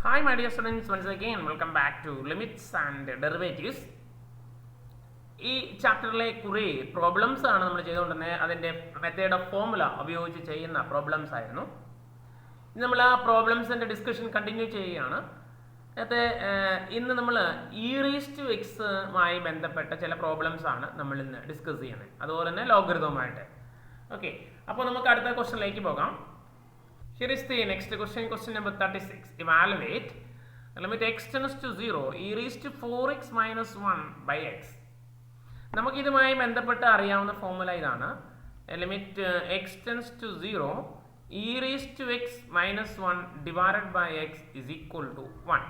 Hi my dear students, once again welcome back to limits and derivatives. ഈ ചാപ്റ്ററിലെ കുറേ problems ആണ് നമ്മൾ ചെയ്തുകൊണ്ടിരുന്നത്. അതിൻ്റെ മെത്തേഡ് ഓഫ് ഫോർമുല ഉപയോഗിച്ച് ചെയ്യുന്ന പ്രോബ്ലംസ് ആയിരുന്നു. നമ്മൾ ആ പ്രോബ്ലംസിൻ്റെ ഡിസ്കഷൻ കണ്ടിന്യൂ ചെയ്യുകയാണ്. ഇന്ന് നമ്മൾ e⁻x ബന്ധപ്പെട്ട ചില പ്രോബ്ലംസ് ആണ് നമ്മൾ ഇന്ന് ഡിസ്കസ് ചെയ്യുന്നത്, അതുപോലെ തന്നെ ലോഗരിതവുമായിട്ട്. ഓക്കെ, അപ്പോൾ നമുക്ക് അടുത്ത ക്വസ്റ്റ്യനിലേക്ക് പോകാം. Here is the next question, question number 36. Evaluate limit x tends to 0 e⁻4x minus 1 by x. നമുക്ക് ഇതുമായി ബന്ധപ്പെട്ട് അറിയാവുന്ന ഫോർമുല ഇതാണ്. Limit x tends to 0 e⁻x minus 1 divided by x is equal to 1.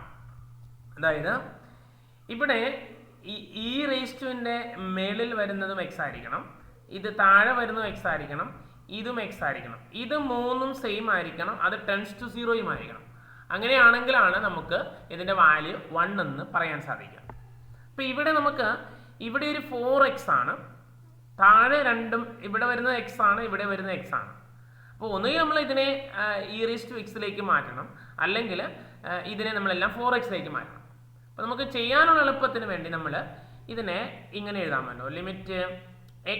അതായത് ഇവിടെ ഈ e⁻ന്റെ മേളിൽ വരുന്നതും x ആയിരിക്കണം, ഇത് താഴെ വരുന്നതും x ആയിരിക്കണം, ഇതും x ആയിരിക്കണം. ഇത് മൂന്നും സെയിം ആയിരിക്കണം, അത് ടെൻസ് ടു 0 ആയിരിക്കണം. അങ്ങനെയാണെങ്കിലാണ് നമുക്ക് ഇതിൻ്റെ വാല്യൂ 1 എന്ന് പറയാൻ സാധിക്കുക. അപ്പോൾ ഇവിടെ നമുക്ക് ഇവിടെ ഒരു 4x ആണ്, താഴെ രണ്ടും ഇവിടെ വരുന്നത് x ആണ്, ഇവിടെ വരുന്നത് x ആണ്. അപ്പോൾ ഒന്നുകിൽ നമ്മൾ ഇതിനെ e⁻x മാറ്റണം, അല്ലെങ്കിൽ ഇതിനെ നമ്മളെല്ലാം 4x മാറ്റണം. അപ്പോൾ നമുക്ക് ചെയ്യാനുള്ള എളുപ്പത്തിന് വേണ്ടി നമ്മൾ ഇതിനെ ഇങ്ങനെ എഴുതാമല്ലോ. Limit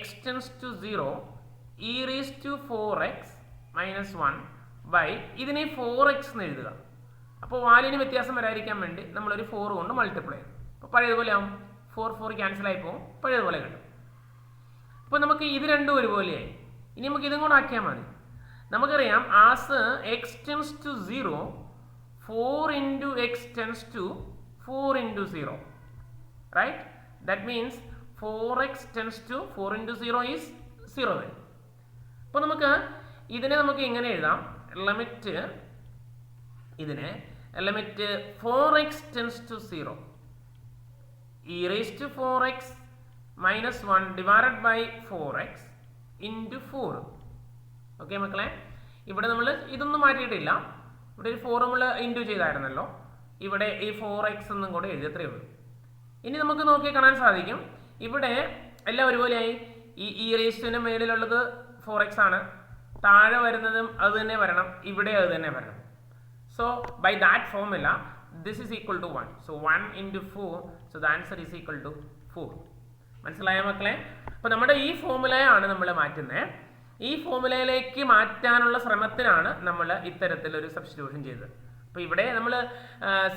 x tends to 0 e⁻4x minus 1 by ഇതിനെ 4x എന്ന് എഴുതുക. അപ്പോൾ വാല്യൂന് വ്യത്യാസം വരാതിരിക്കാൻ വേണ്ടി നമ്മളൊരു 4 കൊണ്ട് മൾട്ടിപ്ലൈ ചെയ്യും. അപ്പോൾ പഴയതുപോലെ ആവും, 4 ക്യാൻസൽ ആയി പോകും, പഴയതുപോലെ കിട്ടും. അപ്പോൾ നമുക്ക് ഇത് രണ്ടും ഒരുപോലെയായി. ഇനി നമുക്ക് ഇതും കൂടെ ആക്കിയാൽ മതി. നമുക്കറിയാം as x tends to 0 4 into x tends to 4 into 0, right? That means 4x tends to 4 into 0 is 0. അപ്പോൾ നമുക്ക് ഇതിനെ നമുക്ക് ഇങ്ങനെ എഴുതാം. Limit 4x tends to 0 e⁻4x minus 1 divided by 4x into 4. Okay മക്കളെ, ഇവിടെ നമ്മൾ ഇതൊന്നും മാറ്റിയിട്ടില്ല. ഇവിടെ ഒരു 4 നമ്മൾ ഇൻറ്റു ചെയ്തായിരുന്നല്ലോ, ഇവിടെ ഈ 4x എന്നും കൂടെ എഴുതി, അത്രയേ ഉള്ളൂ. ഇനി നമുക്ക് നോക്കി കാണാൻ സാധിക്കും ഇവിടെ എല്ലാം ഒരുപോലെയായി. ഈ e⁻ന്റെ മേളിലുള്ളത് 4x ആണ്, താഴെ വരുന്നതും അത് തന്നെ വരണം, ഇവിടെ അത് തന്നെ വരണം. So by that formula this is equal to 1. So 1 into 4, so the answer is equal to 4. മനസ്സിലായ മക്കളെ? അപ്പോൾ നമ്മുടെ ഈ ഫോർമുലയാണ് നമ്മൾ മാറ്റുന്നത്. ഈ ഫോർമുലയിലേക്ക് മാറ്റാനുള്ള ശ്രമത്തിനാണ് നമ്മൾ ഇത്തരത്തിലൊരു സബ്സ്റ്റിറ്റ്യൂഷൻ ചെയ്തത്. അപ്പോൾ ഇവിടെ നമ്മൾ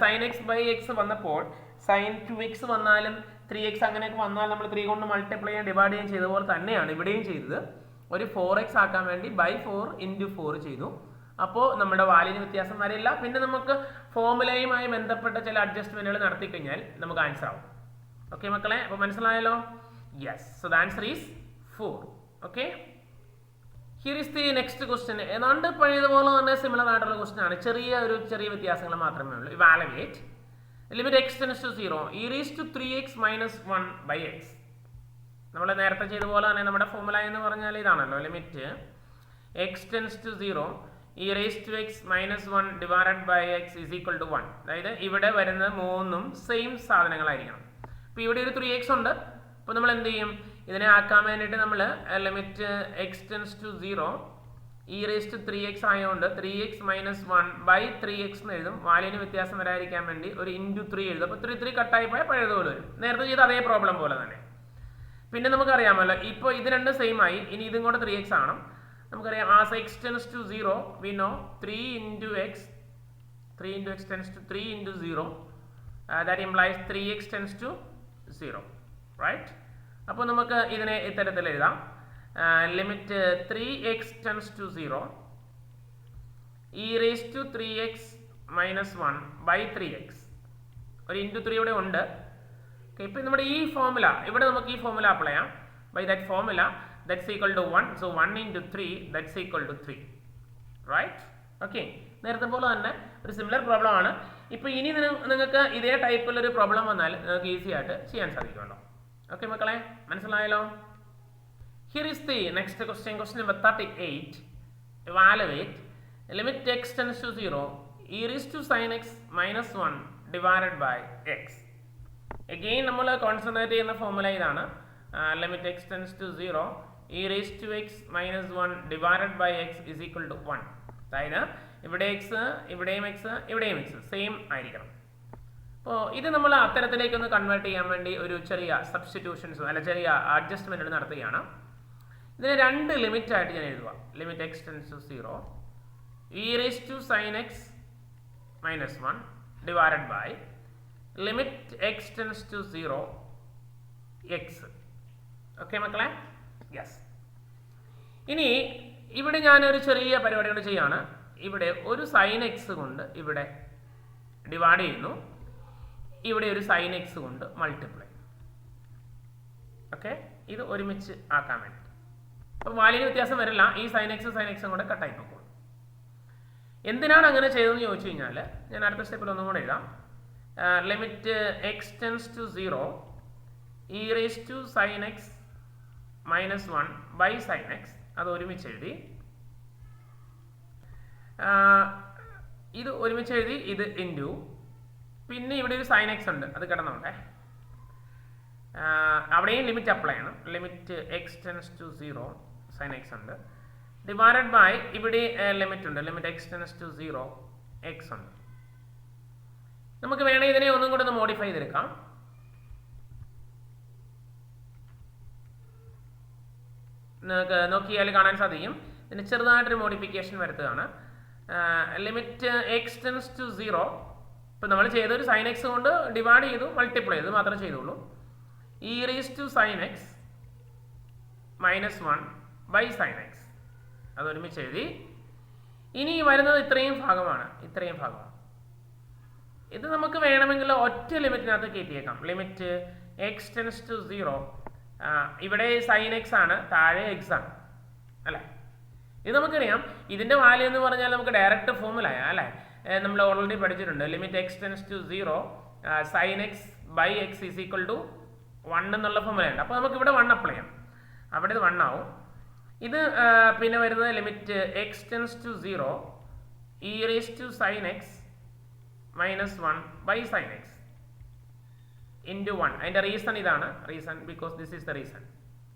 sin x by x വന്നപ്പോൾ sin 2x വന്നാലും 3x അങ്ങനെയൊക്കെ വന്നാൽ നമ്മൾ 3 കൊണ്ട് മൾട്ടിപ്ലൈ ചെയ്യാൻ ഡിവൈഡ് ചെയ്യാൻ ചെയ്ത പോലെ തന്നെയാണ് ഇവിടെയും ചെയ്തത്. ഒരു 4x ആക്കാൻ വേണ്ടി by 4 into 4 ചെയ്തു. അപ്പോൾ നമ്മുടെ വാല്യൂന് വ്യത്യാസം വരില്ല. പിന്നെ നമുക്ക് ഫോർമുലയുമായി ബന്ധപ്പെട്ട ചില അഡ്ജസ്റ്റ്മെന്റുകൾ നടത്തി കഴിഞ്ഞാൽ നമുക്ക് ആൻസർ ആവും. ഓക്കെ മക്കളെ, അപ്പോൾ മനസ്സിലായല്ലോ? Yes, so the answer is 4. Okay, here is the next question. ഏതാണ്ട് പഴയതുപോലെ തന്നെ സിമിലർ ആയിട്ടുള്ള ക്വസ്റ്റ്യൻ ആണ്, ചെറിയ വ്യത്യാസങ്ങൾ മാത്രമേ ഉള്ളൂ. Evaluate limit x tends to 0 e⁻3x minus 1 by x. നമ്മൾ നേരത്തെ ചെയ്ത പോലെ തന്നെ നമ്മുടെ ഫോർമുല എന്ന് പറഞ്ഞാൽ ഇതാണല്ലോ. Limit x tends to 0 e⁻x minus 1 divided by x is equal to 1. അതായത് ഇവിടെ വരുന്ന മൂന്നും സെയിം സാധനങ്ങളായിരിക്കണം. അപ്പോൾ ഇവിടെ ഒരു 3x ഉണ്ട്. അപ്പോൾ നമ്മൾ എന്ത് ചെയ്യും? ഇതിനെ ആക്കാൻ വേണ്ടിയിട്ട് നമ്മൾ limit x tends to 0 e⁻3x ആയതുകൊണ്ട് 3x minus 1 by 3x എന്ന് എഴുതും. വാല്യൂന് വ്യത്യാസം വരാതിരിക്കാൻ വേണ്ടി ഒരു into 3 എഴുതും. അപ്പോൾ 3 കട്ടായി പോയാൽ പഴയതുപോലെ വരും. നേരത്തെ ചെയ്ത അതേ പ്രോബ്ലം പോലെ തന്നെ. പിന്നെ നമുക്കറിയാമല്ലോ, ഇപ്പോൾ ഇത് രണ്ടും സെയിം ആയി. ഇനി ഇതും കൂടെ 3x ആണ്. നമുക്കറിയാം as x tends to 0 we know 3 into x tends to 3 into 0, that implies 3x tends to 0, right? അപ്പോൾ നമുക്ക് ഇതിനെ ഇത്തരത്തിൽ എഴുതാം. Limit 3x tends to 0 e⁻3x minus 1 by 3x. ഒരു into 3 ഇവിടെ ഉണ്ട്. ഇപ്പം നമ്മുടെ ഈ ഫോർമുല ഇവിടെ നമുക്ക് ഈ ഫോർമുല അപ്ലൈ ചെയ്യാം. By that formula that's equal to 1. So 1 into 3 that's equal to 3, right? Okay, നേരത്തെ പോലെ തന്നെ ഒരു സിമിലർ പ്രോബ്ലം ആണ്. ഇപ്പോൾ ഇനി നിങ്ങൾക്ക് ഇതേ ടൈപ്പിലൊരു പ്രോബ്ലം വന്നാൽ നിങ്ങൾക്ക് ഈസി ആയിട്ട് ചെയ്യാൻ സാധിക്കുമല്ലോ. ഓക്കെ മക്കളെ, മനസ്സിലായല്ലോ? Here is the next question, question number 38. Evaluate limit x tends to 0 e⁻sin x minus 1 divided by x. Again നമ്മൾ കോൺസെൻട്രേറ്റ് ചെയ്യുന്ന ഫോർമുല ഇതാണ്. Limit x tends to 0 e⁻x minus 1 divided by x is equal to 1. അതായത് ഇവിടെ X, ഇവിടെയും X, ഇവിടെയും X same ആയിരിക്കണം. അപ്പോൾ ഇത് നമ്മൾ അത്തരത്തിലേക്കൊന്ന് കൺവേർട്ട് ചെയ്യാൻ വേണ്ടി ഒരു ചെറിയ സബ്സ്റ്റിറ്റ്യൂഷൻസ് അല്ല ചെറിയ അഡ്ജസ്റ്റ്മെൻറ്റ് നടത്തുകയാണ്. ഇതിനെ രണ്ട് ലിമിറ്റ് ആയിട്ട് ഞാൻ എഴുതുക. Limit x tends to 0 e raised to sin x minus 1 divided by limit x tends to 0 x. Okay മക്കളെ? യെസ്. ഇനി ഇവിടെ ഞാനൊരു ചെറിയ പരിപാടി കൊണ്ട് ചെയ്യാണ്. ഇവിടെ ഒരു സൈൻ എക്സ് കൊണ്ട് ഇവിടെ ഡിവൈഡ് ചെയ്യുന്നു, ഇവിടെ ഒരു സൈൻ എക്സ് കൊണ്ട് മൾട്ടിപ്ലൈ. ഓക്കെ, ഇത് ഒരുമിച്ച് ആക്കാൻ വേണ്ടി. അപ്പോൾ വാല്യൂന് വ്യത്യാസം വരില്ല. ഈ സൈൻ എക്സും കൂടെ കട്ടായി നോക്കും. എന്തിനാണ് അങ്ങനെ ചെയ്തതെന്ന് ചോദിച്ചു കഴിഞ്ഞാൽ ഞാൻ അടുത്ത സ്റ്റെപ്പിൽ ഒന്നും കൂടെ എഴുതാം. Limit x tends to 0 e raised to sin x minus 1 by sin x. അത് ഒരുമിച്ച് എഴുതി, ഇത് ഒരുമിച്ച് എഴുതി, ഇത് ഇൻറ്റു, പിന്നെ ഇവിടെ ഒരു സൈൻ എക്സ് ഉണ്ട്, അത് കിടന്നോട്ടെ. അവിടെയും ലിമിറ്റ് അപ്ലൈ ചെയ്യണം. Limit x tends to 0 sine x ഉണ്ട്, ഡിവൈഡഡ് ബൈ ഇവിടെ ലിമിറ്റ് ഉണ്ട്, limit x tends to 0 x ഉണ്ട്. നമുക്ക് വേണമെങ്കിൽ ഇതിനെ ഒന്നും കൂടെ ഒന്ന് മോഡിഫൈ ചെയ്തെടുക്കാം. നിങ്ങൾക്ക് നോക്കിയാൽ കാണാൻ സാധിക്കും. ഇതിന് ചെറുതായിട്ടൊരു മോഡിഫിക്കേഷൻ വരുത്തുകയാണ്. ലിമിറ്റ് എക്സ് ടെൻസ് ടു 0, ഇപ്പം നമ്മൾ ചെയ്തൊരു സൈൻ എക്സ് കൊണ്ട് ഡിവൈഡ് ചെയ്തു, മൾട്ടിപ്ലൈ ചെയ്തു മാത്രമേ ചെയ്തുള്ളൂ. e raised to sin x minus 1 by sin x. അത് ഒരുമിച്ച് എഴുതി. ഇനി വരുന്നത് ഇത്രയും ഭാഗമാണ്. ഇത് നമുക്ക് വേണമെങ്കിൽ ഒറ്റ ലിമിറ്റിനകത്ത് കയറ്റിയേക്കാം. ലിമിറ്റ് എക്സ് ടെൻസ് ടു 0, ഇവിടെ സൈൻ എക്സ് ആണ്, താഴെ എക്സ് ആണ് അല്ലേ. ഇത് നമുക്കറിയാം. ഇതിൻ്റെ വാല്യൂ എന്ന് പറഞ്ഞാൽ നമുക്ക് ഡയറക്റ്റ് ഫോമുലയാണ് അല്ലേ. നമ്മൾ ഓൾറെഡി പഠിച്ചിട്ടുണ്ട്. Limit x tends to 0 sine x by x is equal to 1 എന്നുള്ള ഫോമുലയുണ്ട്. അപ്പോൾ നമുക്ക് ഇവിടെ 1 അപ്ലൈ ചെയ്യാം. അവിടെ ഇത് 1 ആവും. ഇത് പിന്നെ വരുന്നത് limit x tends to 0 e raised to sin x minus 1 by sin x into 1. അതിൻ്റെ റീസൺ ഇതാണ്. Reason because this is the reason.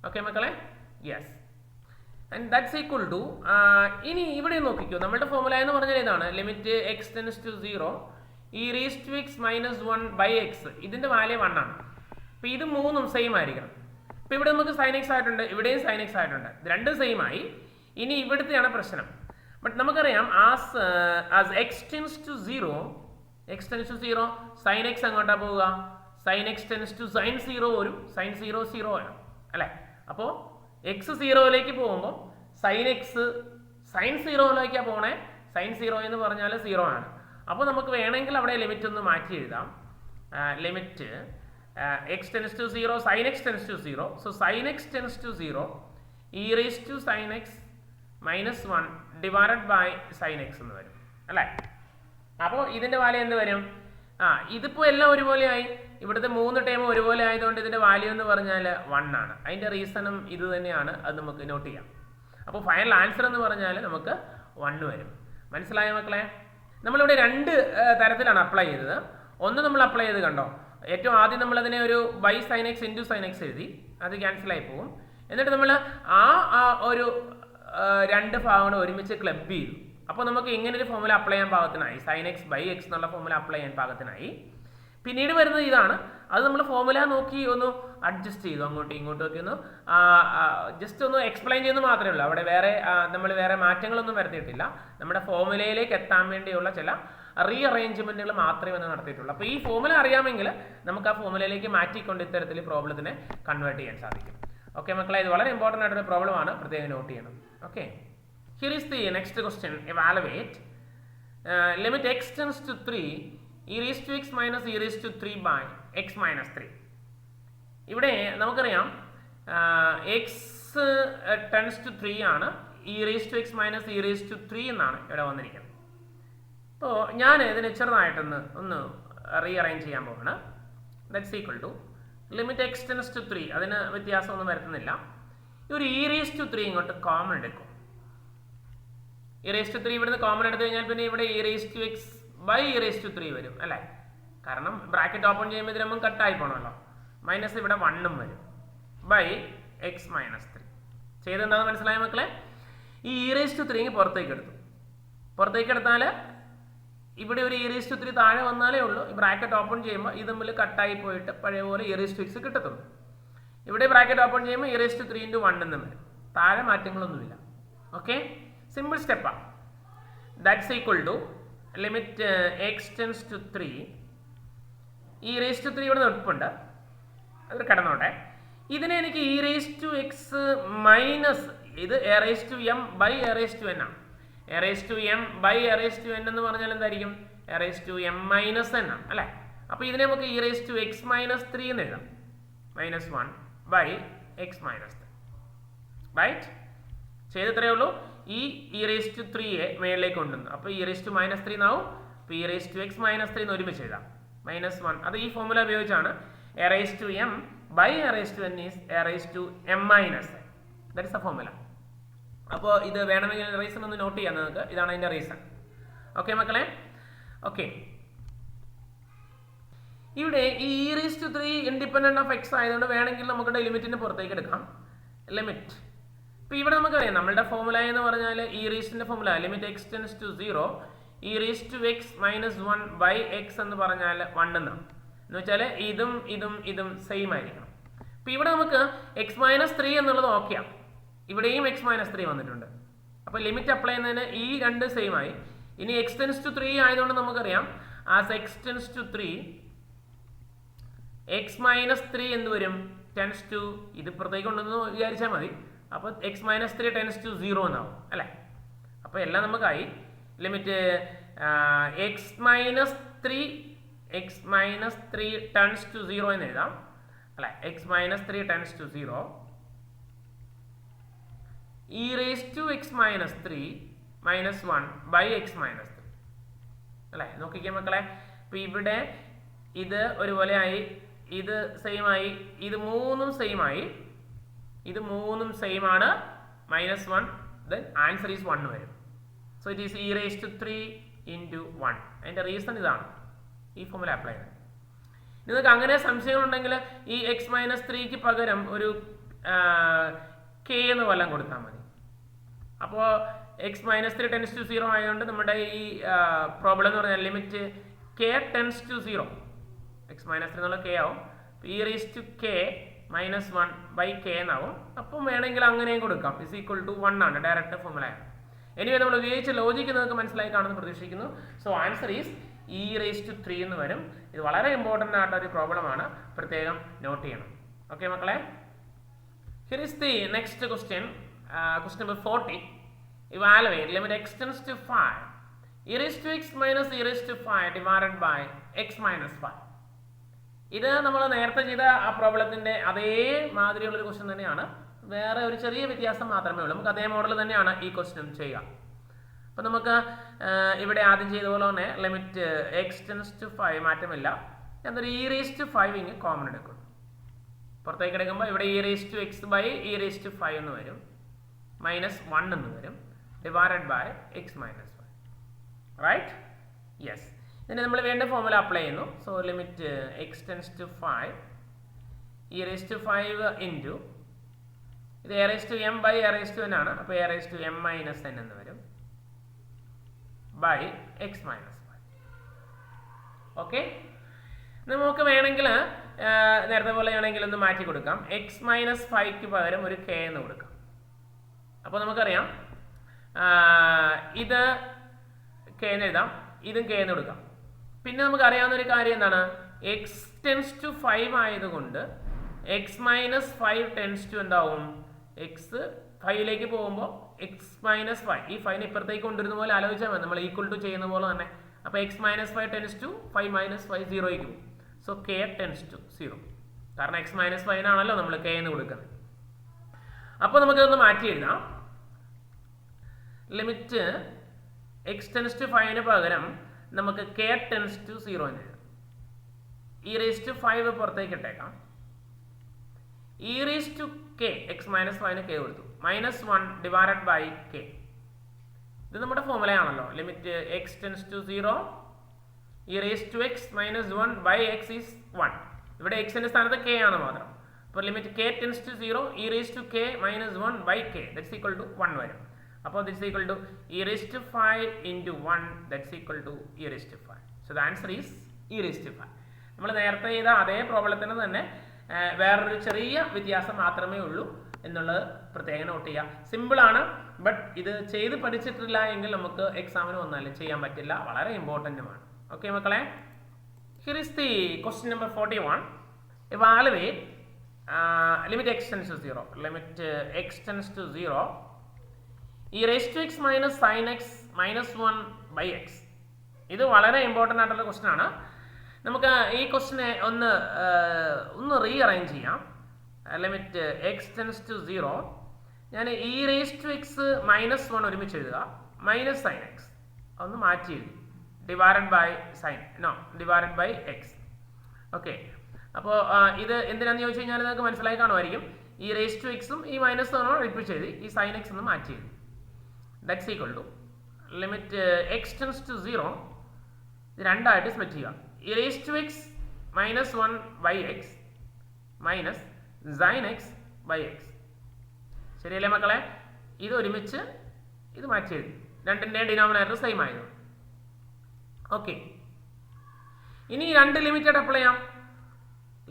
Okay മക്കളെ? Yes. And that's equal to, ഇനി ഇവിടെ നോക്കിക്കോ, നമ്മുടെ ഫോമുല എന്ന് പറഞ്ഞാൽ ഇതാണ്. Limit x tends to 0 e raised to x minus 1 by x. ഇതിൻ്റെ വാല്യൂ 1 ആണ്. അപ്പോൾ ഇത് മൂന്നും സെയിം ആയിരിക്കണം. ഇപ്പോൾ ഇവിടെ നമുക്ക് സൈൻ എക്സ് ആയിട്ടുണ്ട്, ഇവിടെയും സൈൻ എക്സ് ആയിട്ടുണ്ട്. ഇത് രണ്ടും സെയിം ആയി. ഇനി ഇവിടുത്തെയാണ് പ്രശ്നം. ബട്ട് നമുക്കറിയാം as x tends to 0 sine x അങ്ങോട്ടാണ് പോവുക. Sine x tends to sine 0 വരും. സൈൻ 0 ആണ് അല്ലേ. അപ്പോൾ എക്സ് 0യിലേക്ക് പോകുമ്പോൾ സൈൻ എക്സ് സൈൻ 0യിലേക്കാണ് പോകണേ. സൈൻ 0 എന്ന് പറഞ്ഞാൽ 0 ആണ്. അപ്പോൾ നമുക്ക് വേണമെങ്കിൽ അവിടെ ലിമിറ്റ് ഒന്ന് മാറ്റി എഴുതാം. Limit x tends to 0 sin x tends to 0. So sin x tends to 0 e raised to sin x minus 1 divided by sin x എന്ന് വരും അല്ലേ. അപ്പോൾ ഇതിൻ്റെ വാല്യൂ എന്ത് വരും? ഇതിപ്പോൾ എല്ലാം ഒരുപോലെയായി. ഇവിടുത്തെ 3 ടേം ഒരുപോലെ ആയതുകൊണ്ട് ഇതിൻ്റെ വാല്യൂ എന്ന് പറഞ്ഞാൽ 1 ആണ്. അതിൻ്റെ റീസണും ഇത് തന്നെയാണ്. അത് നമുക്ക് നോട്ട് ചെയ്യാം. അപ്പോൾ ഫൈനൽ ആൻസർ എന്ന് പറഞ്ഞാൽ നമുക്ക് 1 വരും. മനസ്സിലായ മക്കളെ? നമ്മളിവിടെ 2 തരത്തിലാണ് അപ്ലൈ ചെയ്തത്. ഒന്ന് നമ്മൾ അപ്ലൈ ചെയ്ത് കണ്ടോ. ഏറ്റവും ആദ്യം നമ്മളതിനെ ഒരു by sine x into sine x എഴുതി, അത് ക്യാൻസലായി പോകും. എന്നിട്ട് നമ്മൾ ഒരു 2 ഭാഗങ്ങൾ ഒരുമിച്ച് ക്ലബ് ചെയ്തു. അപ്പോൾ നമുക്ക് ഇങ്ങനെ ഒരു ഫോമുല അപ്ലൈ ചെയ്യാൻ പാകത്തിനായി. സൈൻ എക്സ് ബൈ എക്സ് എന്നുള്ള ഫോമുല അപ്ലൈ ചെയ്യാൻ പാകത്തിനായി. പിന്നീട് വരുന്നത് ഇതാണ്. അത് നമ്മൾ ഫോമുല നോക്കി ഒന്ന് അഡ്ജസ്റ്റ് ചെയ്തു, അങ്ങോട്ടും ഇങ്ങോട്ടും ഒക്കെ ഒന്ന് ജസ്റ്റ് ഒന്ന് എക്സ്പ്ലെയിൻ ചെയ്യുന്നത് മാത്രമേ ഉള്ളൂ. അവിടെ നമ്മൾ വേറെ മാറ്റങ്ങളൊന്നും വരുത്തിയിട്ടില്ല. നമ്മുടെ ഫോമുലയിലേക്ക് എത്താൻ വേണ്ടിയുള്ള ചില റീഅറേഞ്ച്മെന്റുകൾ മാത്രമേ ഒന്ന് നടത്തിയിട്ടുള്ളൂ. അപ്പോൾ ഈ ഫോമുല അറിയാമെങ്കിൽ നമുക്ക് ആ ഫോമുലയിലേക്ക് മാറ്റിക്കൊണ്ട് ഇത്തരത്തിൽ പ്രോബ്ലത്തിനെ കൺവേർട്ട് ചെയ്യാൻ സാധിക്കും. ഓക്കെ മക്കളെ, ഇത് വളരെ ഇമ്പോർട്ടൻ്റ് ആയിട്ടൊരു പ്രോബ്ലമാണ്, പ്രത്യേകം നോട്ട് ചെയ്യണം. Okay, here is the next question. Evaluate limit x tends to 3 e raised to x minus e raised to 3 by x minus 3. ഇവിടെ നമുക്കറിയാം എക്സ് ടെൻസ് ടു 3 ആണ്. e raised to x minus e raised to 3 എന്നാണ് ഇവിടെ വന്നിരിക്കുന്നത്. അപ്പോൾ ഞാൻ ഇതിനെ ചെറുതായിട്ടൊന്ന് റീഅറേഞ്ച് ചെയ്യാൻ പോവാണ്. That's equal to limit x tends to 3. അതിന് വ്യത്യാസമൊന്നും വരുത്തുന്നില്ല. ഈ ഒരു e raised to 3 ഇങ്ങോട്ട് കോമൺ എടുക്കും. e raised to 3 ഇവിടുന്ന് കോമൺ എടുത്തു കഴിഞ്ഞാൽ പിന്നെ ഇവിടെ e raised to x by e raised to 3 വരും അല്ലേ. കാരണം ബ്രാക്കറ്റ് ഓപ്പൺ ചെയ്യുമ്പോൾ ഇതിൽ നമുക്ക് കട്ടായി പോകണമല്ലോ. മൈനസ് ഇവിടെ 1ഉം വരും ബൈ എക്സ് മൈനസ് 3. ചെയ്തെന്താണെന്ന് മനസ്സിലായ മക്കളെ? ഈ e raised to 3 പുറത്തേക്ക് എടുത്തു. പുറത്തേക്ക് എടുത്താൽ ഇവിടെ ഒരു e3 താഴെ വന്നാലേ ഉള്ളൂ. ഈ ബ്രാക്കറ്റ് ഓപ്പൺ ചെയ്യുമ്പോൾ ഇത് തമ്മിൽ കട്ടായി പോയിട്ട് പഴയ പോലെ e6 കിട്ടത്തുള്ളൂ. ഇവിടെ ബ്രാക്കറ്റ് ഓപ്പൺ ചെയ്യുമ്പോൾ e3 × 1 എന്ന് വരും. താഴെ മാറ്റങ്ങളൊന്നുമില്ല. ഓക്കെ, സിമ്പിൾ സ്റ്റെപ്പാണ്. That's equal to limit x tends to 3. e3 ഇവിടെ നിൽപ്പുണ്ട്, അത് കിടന്നോട്ടെ. ഇതിനെ എനിക്ക് e⁻x മൈനസ് ഇത് a⁻m/a⁻n ആണ്. a⁻m/a⁻n എന്ന് പറഞ്ഞാൽ എന്തായിരിക്കും? a⁻m-n ആണ് അല്ലേ? അപ്പോൾ ഇതിനെ നമുക്ക് e⁻x-3 എന്ന് എഴുതാം. -1/x-3 right. ചെയ്തത്രേ ഉള്ളൂ. ഈ e⁻3യെ മേളിലേക്ക് കൊണ്ടുവന്നു. അപ്പോൾ e⁻−3 എന്നാവും. അപ്പോൾ e⁻x-3 എന്ന് ഒരുമിച്ച് എഴുതാം. -1 അത് ഈ ഫോർമുല ഉപയോഗിച്ചാണ്. a⁻m/a⁻n is a⁻m-n. That is the formula. അപ്പോൾ ഇത് വേണമെങ്കിൽ റീസൺ ഒന്ന് നോട്ട് ചെയ്യാം നിങ്ങൾക്ക്. ഇതാണ് അതിൻ്റെ റീസൺ. ഓക്കെ മക്കളെ, ഓക്കെ. ഇവിടെ ഈ e⁻3 ഇൻഡിപെൻഡന്റ് ഓഫ് x ആയതുകൊണ്ട് വേണമെങ്കിൽ നമുക്ക് ലിമിറ്റിന് പുറത്തേക്ക് എടുക്കാം. ലിമിറ്റ് ഇപ്പോൾ ഇവിടെ നമുക്കറിയാം നമ്മളുടെ ഫോർമുല എന്ന് പറഞ്ഞാൽ e⁻ന്റെ formula limit x tends to 0 e⁻x-1/x എന്ന് പറഞ്ഞാൽ 1 എന്നാണ്. എന്ന് വെച്ചാൽ ഇതും സെയിം ആയിരിക്കണം. അപ്പോൾ ഇവിടെ നമുക്ക് x-3 എന്നുള്ളത് ഓക്കെയാണ്. ഇവിടെയും x-3 വന്നിട്ടുണ്ട്. അപ്പോൾ ലിമിറ്റ് അപ്ലൈ ചെയ്യുന്നതിന് ഈ രണ്ട് സെയിം ആയി. ഇനി x ടെൻസ് ടു 3 ആയതുകൊണ്ട് നമുക്കറിയാം as x tends to 3 x-3 എന്ത് വരും? ടെൻസ് ടു ഇത് പുറത്തേക്ക് ഉണ്ടെന്ന് വിചാരിച്ചാൽ മതി. അപ്പോൾ x-3 ടെൻസ് ടു 0 എന്നാവും അല്ലേ? അപ്പോൾ എല്ലാം നമുക്കായി. ലിമിറ്റ് x-3 ടെൻസ് ടു 0 എന്ന് എഴുതാം അല്ലേ? x-3 tense to 0 e⁻x-3 -1/x-3 അല്ലേ? നോക്കിക്കേ മക്കളെ, ഇപ്പം ഇവിടെ ഇത് ഒരുപോലെ ആയി, ഇത് സെയിം ആയി, ഇത് മൂന്നും സെയിം ആയി, ഇത് മൂന്നും സെയിം ആണ്. -1 ദെൻ ആൻസർ ഈസ് 1 വരും. So it is e⁻3 × 1. അതിൻ്റെ റീസൺ ഇതാണ്. ഈ ഫോർമുല അപ്ലൈ ചെയ്ത് നിങ്ങൾക്ക് അങ്ങനെ സംശയങ്ങളുണ്ടെങ്കിൽ ഈ x-3ക്ക് പകരം ഒരു k എന്ന് വല്ലതും കൊടുത്താൽ മതി. അപ്പോൾ x-3 ടെൻസ് ടു 0 ആയതുകൊണ്ട് നമ്മുടെ ഈ പ്രോബ്ലം എന്ന് പറഞ്ഞാൽ limit k tends to 0 x-3 എന്നുള്ള k ആവും. e⁻k-1/k എന്നാവും. അപ്പം വേണമെങ്കിൽ അങ്ങനെയും കൊടുക്കാം. ഇസ് ഈക്വൽ ടു 1 ആണ് ഡയറക്റ്റ് ഫോർമുലയാണ്. എനിവേ നമ്മൾ ഉപയോഗിച്ച ലോജിക്ക് നിങ്ങൾക്ക് മനസ്സിലായി കാണുമെന്ന് പ്രതീക്ഷിക്കുന്നു. സോ ആൻസർ ഈസ് e⁻3 എന്ന് വരും. ഇത് വളരെ ഇമ്പോർട്ടൻ്റ് ആയിട്ടൊരു ഒരു പ്രോബ്ലമാണ്, പ്രത്യേകം നോട്ട് ചെയ്യണം. ഓക്കെ മക്കളെ, here is the next question. Question number 40. Evaluate limit x tends to 5 e⁻x-e⁵ divided by x-5. ഇത് നമ്മൾ നേരത്തെ ചെയ്ത ആ പ്രോബ്ലത്തിൻ്റെ അതേ മാതിരിയുള്ളൊരു ക്വസ്റ്റ്യൻ തന്നെയാണ്. വേറെ ഒരു ചെറിയ വ്യത്യാസം മാത്രമേ ഉള്ളൂ. നമുക്ക് അതേ മോഡൽ തന്നെയാണ് ഈ ക്വസ്റ്റ്യൻ ചെയ്യുക. അപ്പോൾ നമുക്ക് ഇവിടെ ആദ്യം ചെയ്ത പോലെ തന്നെ ലിമിറ്റ് x ടെൻസ് ടു 5 മാറ്റമില്ല. എന്നൊരു e⁻5 ഇങ്ങ് കോമൺ എടുക്കും. പുറത്തേക്ക് എടുക്കുമ്പോൾ ഇവിടെ e⁻x/e⁻5 എന്ന് വരും. -1 എന്ന് വരും divided by x-5 right. Yes, ഇതിന് നമ്മൾ വേണ്ട ഫോർമുല അപ്ലൈ ചെയ്യുന്നു. So limit x tends to 5 e⁻5 into ഇത് a⁻m/a⁻n ആണ്. അപ്പോൾ a⁻m-n എന്ന് വരും ബൈ x-5. ഓക്കെ, നമുക്ക് വേണമെങ്കിൽ നേരത്തെ പോലെ വേണമെങ്കിൽ ഒന്ന് മാറ്റി കൊടുക്കാം. x-5ക്ക് പകരം ഒരു k എന്ന് കൊടുക്കാം. അപ്പോൾ നമുക്കറിയാം ഇത് k എന്ന് എഴുതാം, ഇതും k എന്ന് കൊടുക്കാം. പിന്നെ നമുക്കറിയാവുന്ന ഒരു കാര്യം എന്താണ്? x ടെൻസ് ടു 5 ആയതുകൊണ്ട് x-5 ടെൻസ് ടു എന്താവും? x 5ലേക്ക് പോകുമ്പോൾ x-5 ഈ 5നെ ഇപ്പുറത്തേക്ക് കൊണ്ടുവരുന്ന പോലെ ആലോചിച്ചാൽ മതി. നമ്മൾ ഈക്വൽ ടു ചെയ്യുന്ന പോലെ തന്നെ. അപ്പോൾ x-5 ടെൻസ് ടു 5 - 5 0ലേക്ക് പോകും. സോ k ടെൻസ് ടു 0, കാരണം x-5 ആണല്ലോ നമ്മൾ k എന്ന് കൊടുക്കുന്നത്. അപ്പോൾ നമുക്കതൊന്ന് മാറ്റി എഴുതാം. ലിമിറ്റ് x ടെൻസ് ടു 5ന് പകരം നമുക്ക് k ടെൻസ് ടു 0 എന്ന് എഴുതാം. e⁻5 പുറത്തേക്ക് ഇട്ടേക്കാം. e⁻k x-5ന് k കൊടുത്തു. -1 ഡിവൈഡഡ് ബൈ k. ഇത് നമ്മുടെ ഫോർമുലയാണല്ലോ. Limit x tends to 0 e⁻x-1/x is 1. ഇവിടെ x-ന്റെ സ്ഥാനത്ത് k ആണ് മാത്രം. അപ്പോൾ limit k tends to 0 e⁻k - 1/k that's equal to 1 വരും. അപ്പോൾ this equal to e raise to 5 into 1 that's equal to e raise to 5. So the answer is e raise to 5. നമ്മൾ നേരത്തെ ചെയ്ത അതേ പ്രോബ്ലത്തിന് തന്നെ വേറൊരു ചെറിയ വ്യത്യാസം മാത്രമേ ഉള്ളൂ എന്നുള്ളത് പ്രത്യേകം നോട്ട് ചെയ്യുക. സിമ്പിളാണ്, ബട്ട് ഇത് ചെയ്ത് പഠിച്ചിട്ടില്ല എങ്കിൽ നമുക്ക് എക്സാമിന് വന്നാലും ചെയ്യാൻ പറ്റില്ല. വളരെ ഇമ്പോർട്ടൻറ്റുമാണ്. ഓക്കെ മക്കളെ, here is the question number 41. Evaluate limit x tends to 0. Limit x tends to 0. E raised to x minus sin x minus 1 by x. ഇത് വളരെ ഇമ്പോർട്ടൻ്റ് ആയിട്ടുള്ള ക്വസ്റ്റ്യൻ ആണ്. നമുക്ക് ഈ ക്വസ്റ്റ്യനെ ഒന്ന് റീഅറേഞ്ച് ചെയ്യാം. Limit x tends to 0. ഞാൻ e raise to x minus 1 ഒരുമിച്ച് എഴുതുക, മൈനസ് സൈൻ എക്സ് ഒന്ന് മാറ്റി എഴുതി, ഡിവൈഡഡ് ബൈ എക്സ്. ഓക്കെ, അപ്പോൾ ഇത് എന്തിനാന്ന് ചോദിച്ചു കഴിഞ്ഞാൽ നിങ്ങൾക്ക് മനസ്സിലായി കാണുമായിരിക്കും. ഈ റേസ് ടു എക്സും ഈ മൈനസ് 1 ഒരുമിച്ച് എഴുതി, ഈ സൈൻ എക്സ് ഒന്ന് മാറ്റി എഴുതി. That's equal to limit x tends to 0 ഇത് രണ്ടായിട്ട് സ്പ്ലിറ്റ് ചെയ്യുക. E raise to x minus 1 by x minus sine x by x. ശരിയല്ലേ മക്കളെ? ഇത് ഒരുമിച്ച് ഇത് മാറ്റി എഴുതി, രണ്ടിൻ്റെയും ഡിനോമിനേറ്റർ സെയിം ആയിരുന്നു. ഓക്കെ, ഇനി രണ്ട് ലിമിറ്റഡ് അപ്ലൈ ചെയ്യാം.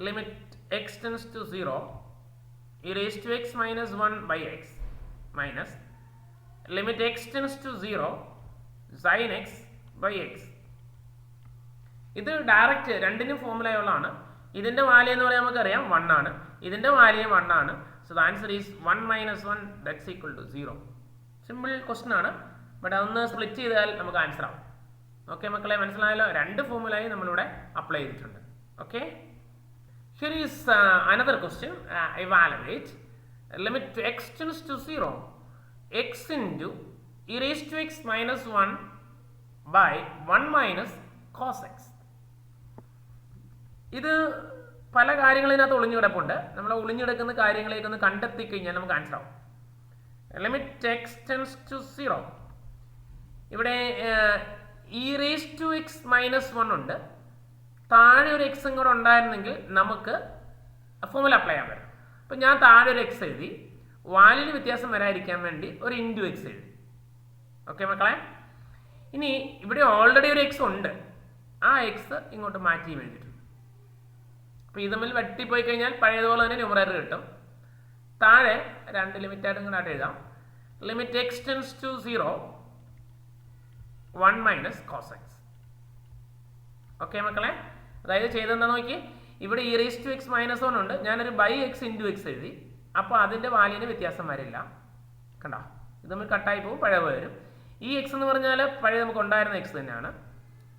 Limit x tends to 0 e raise to x minus 1 by x minus limit x tends to 0 sine x by x. ഇത് ഡയറക്റ്റ് രണ്ടിനും ഫോർമുലയുള്ളതാണ്. ഇതിൻ്റെ വാല്യൂ എന്ന് പറയാൻ നമുക്കറിയാം 1 ആണ്, ഇതിൻ്റെ വാല്യൂ 1 ആണ്. So the answer is 1 minus 1 that's equal to 0. Simple question ആണ്, ബട്ട് അതൊന്ന് സ്പ്ലിറ്റ് ചെയ്താൽ നമുക്ക് ആൻസർ ആവും. ഓക്കെ മക്കളെ, മനസ്സിലായല്ലോ? രണ്ട് ഫോർമുലയും നമ്മളിവിടെ അപ്ലൈ ചെയ്തിട്ടുണ്ട്. Okay, here is another question. Evaluate limit x tends to 0 x into e raise to x minus 1 by 1 minus cos x. ഇത് പല കാര്യങ്ങളിനകത്ത് ഒളിഞ്ഞു കിടപ്പുണ്ട്. നമ്മൾ ഒളിഞ്ഞെടുക്കുന്ന കാര്യങ്ങളേക്ക് ഒന്ന് കണ്ടെത്തി കഴിഞ്ഞാൽ നമുക്ക് ആൻസർ ആവും. ലിമിറ്റ് എക്സ് ടെൻസ് ടു 0 ഇവിടെ e raise to x minus 1 ഉണ്ട്, താഴെ ഒരു എക്സും കൂടെ ഉണ്ടായിരുന്നെങ്കിൽ നമുക്ക് ഫോർമുല അപ്ലൈ ചെയ്യാൻ പറ്റും. അപ്പം ഞാൻ താഴെ ഒരു എക്സ് എഴുതി, വാല്യൂന് വ്യത്യാസം വരാതിരിക്കാൻ വേണ്ടി ഒരു ഇൻറ്റു എക്സ് എഴുതി. ഓക്കെ മക്കളെ, ഇനി ഇവിടെ ഓൾറെഡി ഒരു എക്സ് ഉണ്ട്, ആ എക്സ് ഇങ്ങോട്ട് മാറ്റി എഴുതിയിട്ടുണ്ട്. അപ്പോൾ ഇത് തമ്മിൽ വെട്ടിപ്പോയി കഴിഞ്ഞാൽ പഴയതുപോലെ തന്നെ ന്യൂമറേറ്റർ കിട്ടും. താഴെ രണ്ട് ലിമിറ്റായിട്ട് ഇങ്ങോട്ട് എഴുതാം. Limit x tends to 0 1 minus cos x. Okay മക്കളെ, അതായത് ചെയ്തെന്താ നോക്കി, ഇവിടെ e raise to x minus 1 ഉണ്ട്, ഞാനൊരു ബൈ എക്സ് ഇൻറ്റു എക്സ് എഴുതി. അപ്പോൾ അതിൻ്റെ വാല്യൂന് വ്യത്യാസം വരില്ല. കണ്ടോ, ഇത് നമ്മൾ കട്ടായി പോകും, പഴയ വരും. ഈ എക്സ് എന്ന് പറഞ്ഞാൽ പഴയ നമുക്ക് ഉണ്ടായിരുന്ന എക്സ് തന്നെയാണ്.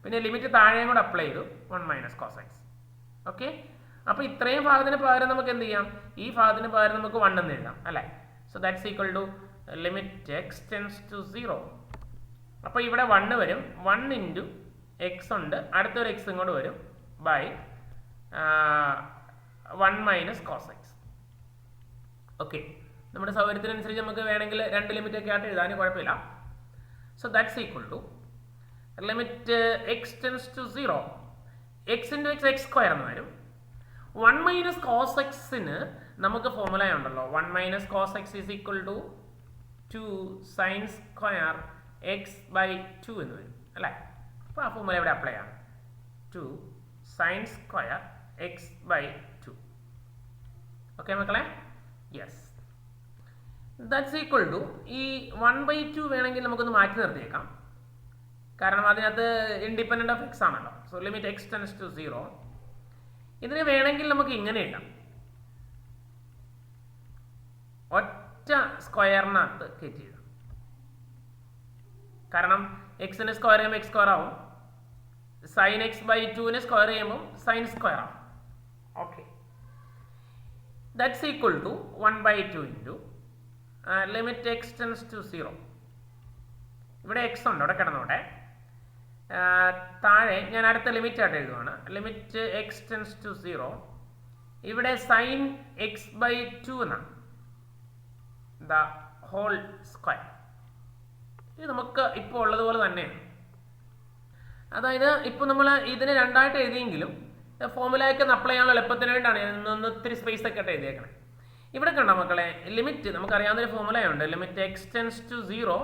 പിന്നെ ലിമിറ്റ് താഴെയും കൂടെ അപ്ലൈ ചെയ്തു, 1 മൈനസ് കോസ് എക്സ്. ഓക്കെ, അപ്പോൾ ഇത്രയും ഭാഗത്തിന് പകരം നമുക്ക് എന്ത് ചെയ്യാം, ഈ ഭാഗത്തിന് പകരം നമുക്ക് 1 എന്ന് എഴുതാം അല്ലേ. So that's equal to limit x tends to 0. അപ്പോൾ ഇവിടെ 1 വരും, 1 ഇൻറ്റു എക്സ് ഉണ്ട്, അടുത്തൊരു എക്സ് ഇങ്ങോട്ട് വരും by 1 minus cos x. Okay, നമ്മുടെ സൗകര്യത്തിനനുസരിച്ച് നമുക്ക് വേണമെങ്കിൽ രണ്ട് ലിമിറ്റ് ഒക്കെ ആയിട്ട് എഴുതാനും കുഴപ്പമില്ല. So that's equal to limit x tends to 0 x into x x square എന്ന് വരും. 1 മൈനസ് കോസ് എക്സിന് നമുക്ക് ഫോർമുല ഉണ്ടല്ലോ, 1 minus cos x is equal to 2 sine square x by 2 എന്ന് വരും അല്ലേ. അപ്പോൾ ആ ഫോർമുല ഇവിടെ അപ്ലൈ ആണ്, 2 sine square x by 2. Okay മക്കളെ, യെസ്, ദാറ്റ്സ് ഈക്വൽ ടു ഈ 1/2 വേണമെങ്കിൽ നമുക്കൊന്ന് മാറ്റി നിർത്തിയേക്കാം, കാരണം അതിനകത്ത് ഇൻഡിപെൻഡൻ്റ് ഓഫ് എക്സ് ആണല്ലോ. So limit x tends to 0. ഇതിന് വേണമെങ്കിൽ നമുക്ക് ഇങ്ങനെ എഴുതാം, ഒറ്റ സ്ക്വയറിനകത്ത് കയറ്റി എഴുതാം, കാരണം എക്സിന് സ്ക്വയർ ചെയ്യുമ്പോൾ എക്സ് സ്ക്വയർ ആവും, സൈൻ എക്സ് ബൈ 2നെ സ്ക്വയർ ചെയ്യുമ്പോൾ സൈൻ സ്ക്വയർ ആവും. Okay, that's equal to 1/2 into limit x tends to 0. ഇവിടെ എക്സ് ഉണ്ട്, അവിടെ കിടന്നോട്ടെ. താഴെ ഞാൻ അടുത്ത ലിമിറ്റ് ആയിട്ട് എഴുതുവാണ്, ലിമിറ്റ് എക്സ് ടെൻസ് ടു 0. ഇവിടെ സൈൻ എക്സ് ബൈ 2 എന്നാണ്, ദ ഹോൾ സ്ക്വയർ. ഇത് നമുക്ക് ഇപ്പോൾ ഉള്ളതുപോലെ തന്നെയാണ്. അതായത് ഇപ്പോൾ നമ്മൾ ഇതിനെ രണ്ടായിട്ട് എഴുതിയെങ്കിലും ഫോർമുലയൊക്കെ അപ്ലൈ ചെയ്യാനുള്ള എളുപ്പത്തിന് വേണ്ടിയാണ് ഒന്ന് ഇത്തിരി സ്പേസ് ഒക്കെ ആയിട്ട് എഴുതിയേക്കണേ. ഇവിടെ കണ്ടോ മക്കളെ, ലിമിറ്റ് നമുക്കറിയാവുന്നൊരു ഫോർമുലയുണ്ട്. Limit x tends to 0